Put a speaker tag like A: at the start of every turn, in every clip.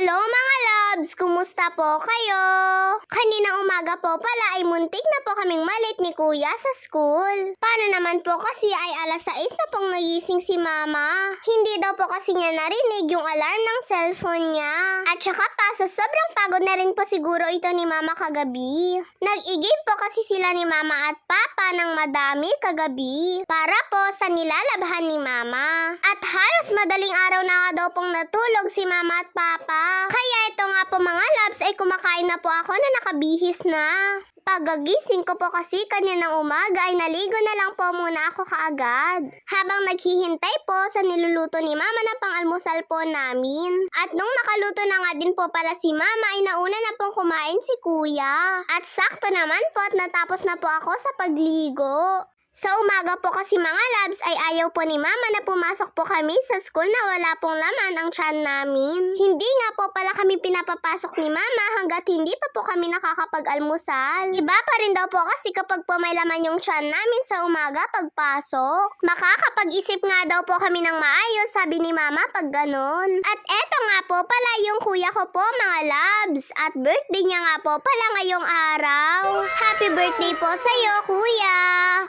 A: Hello mga loves! Kumusta po kayo? Kaninang umaga po pala ay muntik na po kaming malit ni kuya sa school. Paano naman po kasi ay alas 6 na pong nagising si mama. Hindi daw po kasi niya narinig yung alarm ng cellphone niya. At saka pa sa sobrang pagod na rin po siguro ito ni mama kagabi. Nag-igib po kasi sila ni mama at papa ng madami kagabi para po sa nilalabhan ni mama. At halos madaling araw na nga daw pong natulog si mama at papa. Kaya ito nga po mga loves ay kumakain na po ako na nakabihis na. Pagagising ko po kasi kaninang umaga ay naligo na lang po muna ako kaagad. Habang naghihintay po sa niluluto ni mama na pang-almusal po namin. At nung nakaluto na nga din po pala si mama ay nauna na pong kumain si kuya. At sakto naman po at natapos na po ako sa pagligo. Sa umaga po kasi mga labs ay ayaw po ni mama na pumasok po kami sa school na wala pong laman ang tiyan namin. Hindi nga po pala kami pinapapasok ni mama hanggat hindi pa po kami nakakapag-almusal. Iba pa rin daw po kasi kapag po may laman yung tiyan namin sa umaga pagpasok. Makakapag-isip nga daw po kami ng maayos sabi ni mama pag ganon. At eto nga po pala yung kuya ko po mga labs. At birthday niya nga po pala ngayong araw. Happy birthday po sa'yo kuya!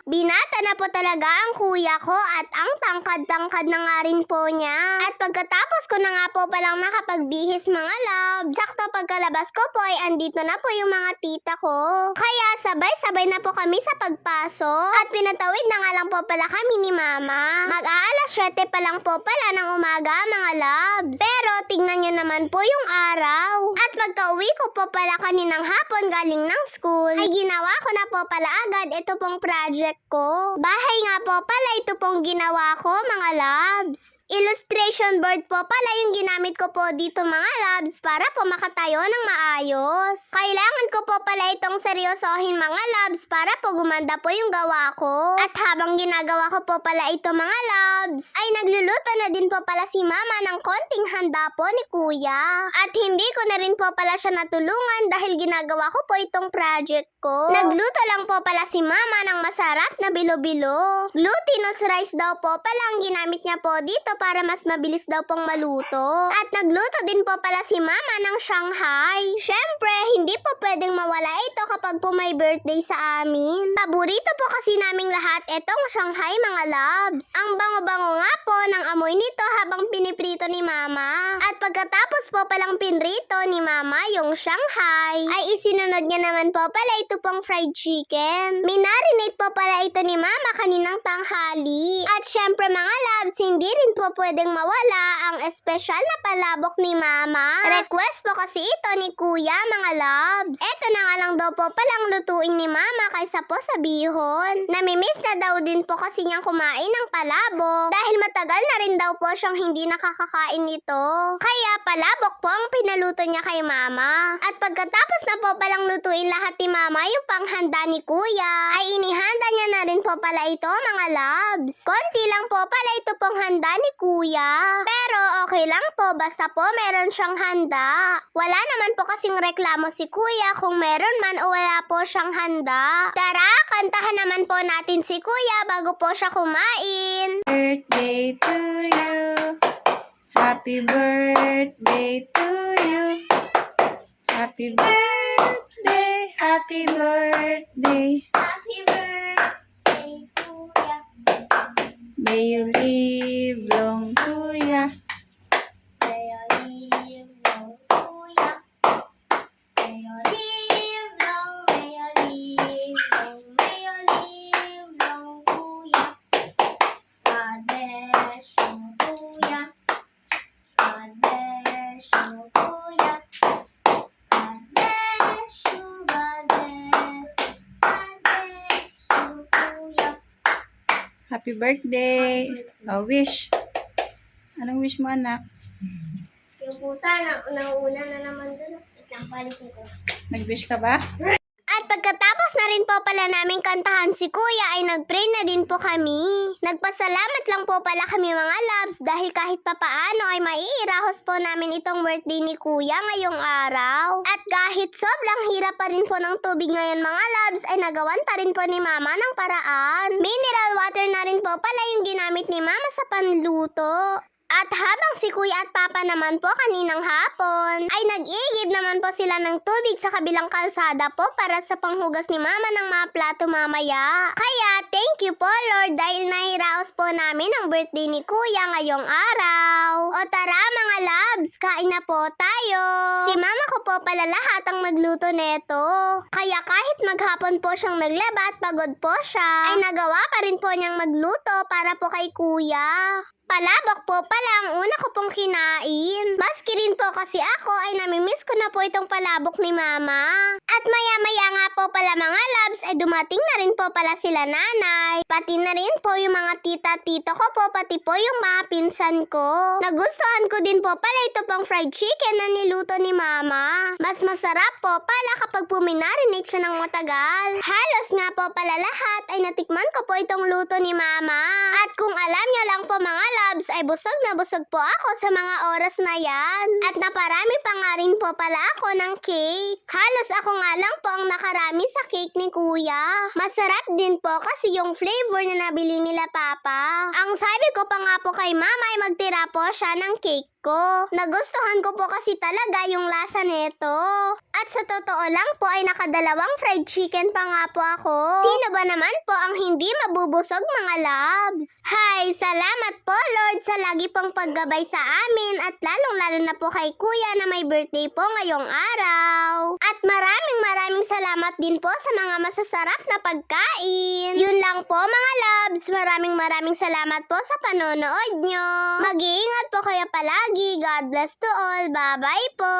A: Binata na po talaga ang kuya ko at ang tangkad-tangkad na nga rin po niya. At pagkatapos ko na nga po palang nakapagbihis mga loves, sakto pagkalabas ko po ay andito na po yung mga tita ko. Kaya sabay-sabay na po kami sa pagpasok at pinatawid na nga lang po pala kami ni mama. Mag-aalas 7 pa lang po pala ng umaga mga loves. Pero tignan nyo naman po yung araw. At pagka-uwi ko po pala kaninang hapon galing ng school, ay ginawa ko na po pala agad ito pong project ko. Bahay nga po pala ito pong ginawa ko mga labs. Illustration board po pala yung ginamit ko po dito mga labs para po makatayo ng maayos. Kailangan ko po pala itong seryosohin mga labs para po gumanda po yung gawa ko. At habang ginagawa ko po pala ito mga labs, ay nagluluto na din po pala si mama ng konting handa po ni kuya. At hindi ko na rin po pala siya natulungan dahil ginagawa ko po itong project ko. Nagluto lang po pala si mama ng masarap na bilo-bilo. Glutinous rice daw po pala ang ginamit niya po dito para mas mabilis daw pong maluto. At nagluto din po pala si mama ng Shanghai. Syempre, hindi po pwedeng mawala ito kapag po may birthday sa amin. Paborito po kasi naming lahat itong Shanghai mga loves. Ang bango-bango nga po ng amoy nito habang piniprito ni mama. At pagkatapos po palang pinrito ni mama yung Shanghai, ay isinunod niya naman po pala ito pong fried chicken. Minarinate po pala ito ni mama kaninang tanghali. At syempre mga loves, hindi rin po pwedeng mawala ang espesyal na palabok ni mama. Request po kasi ito ni kuya mga loves. Ito na nga lang daw po palang lutuin ni mama kaysa po sa bihon. Namimiss na daw din po kasi niyang kumain ng palabok dahil matagal na rin daw po siyang hindi nakakakain nito. Kaya palabok po ang pinaluto niya kay mama. At pagkatapos na po palang lutuin lahat ni mama yung panghanda ni kuya, ay inihanda niya na rin po pala ito mga loves. Konti lang po pala ito pong handa ni kuya. Pero okay lang po basta po meron siyang handa. Wala naman po kasing reklamo si kuya kung meron man o wala po siyang handa. Tara, kantahan naman po natin si kuya bago po siya kumain.
B: Birthday to you. Happy birthday to you. Happy birthday. Happy birthday.
A: Happy birthday, kuya.
B: May you live long, kuya.
A: May you live long, kuya. May you live long, may you live long, may you live long, kuya. God bless you, kuya. God bless you, kuya. God bless you, God bless you, God bless you, kuya.
B: Happy birthday. Oh, wish. Anong wish mo, anak?
A: Yung pusa, nauna na naman dun. Itang palitin ko.
B: Nag-wish ka ba?
A: At pagkatapos na rin po pala namin kantahan si kuya ay nag-pray na din po kami. Nagpasalamat lang po pala kami mga loves dahil kahit papaano ay maiirahos po namin itong birthday ni kuya ngayong araw. At kahit sobrang hirap pa rin po ng tubig ngayon mga loves ay nagawan pa rin po ni mama ng paraan. Mineral water na rin po pala yung ginamit ni mama sa panluto. At habang si Kuya at Papa naman po kaninang hapon, ay nag-iigib naman po sila ng tubig sa kabilang kalsada po para sa panghugas ni Mama ng mga plato mamaya. Kaya thank you po Lord dahil nahiraos po namin ang birthday ni Kuya ngayong araw. O tara mga loves, kain na po tayo. Si Mama ko po pala lahat ang magluto neto. Kaya kahit maghapon po siyang naglaba at pagod po siya, ay nagawa pa rin po niyang magluto para po kay Kuya. Palabok po pala ang una ko pong kinain. Maski rin po kasi ako ay namimiss ko na po itong palabok ni Mama. At maya-maya nga po pala mga loves ay dumating na rin po pala sila nanay. Pati na rin po yung mga tita-tito ko po, pati po yung mga pinsan ko. Nagustuhan ko din po pala ito pang fried chicken na niluto ni Mama. Mas masarap po pala kapag puminarinate siya ng matagal. Halos nga po pala lahat ay natikman ko po itong luto ni Mama. At kung alam nyo lang po mga loves ay busog na busog po ako sa mga oras na yan. At naparami pa nga rin po pala ako ng cake. Halos ako nga lang po ang nakarami sa cake ni Kuya. Masarap din po kasi yung flavor na nabili nila Papa. Ang sabi ko pa nga po kay Mama ay magtira po siya ng cake ko. Nagustuhan ko po kasi talaga yung lasa nito. At sa totoo lang po ay nakadalawang fried chicken pa nga po ako. Sino ba naman po ang hindi mabubusog mga loves? Hay, salamat po Lord sa lagi pong paggabay sa amin at lalong-lalo na po kay Kuya na may birthday po ngayong araw. At maraming salamat din po sa mga masasarap na pagkain. Yun lang po mga loves. Maraming salamat po sa panonood nyo. Mag-iingat po kayo palagi. God bless to all. Bye-bye po.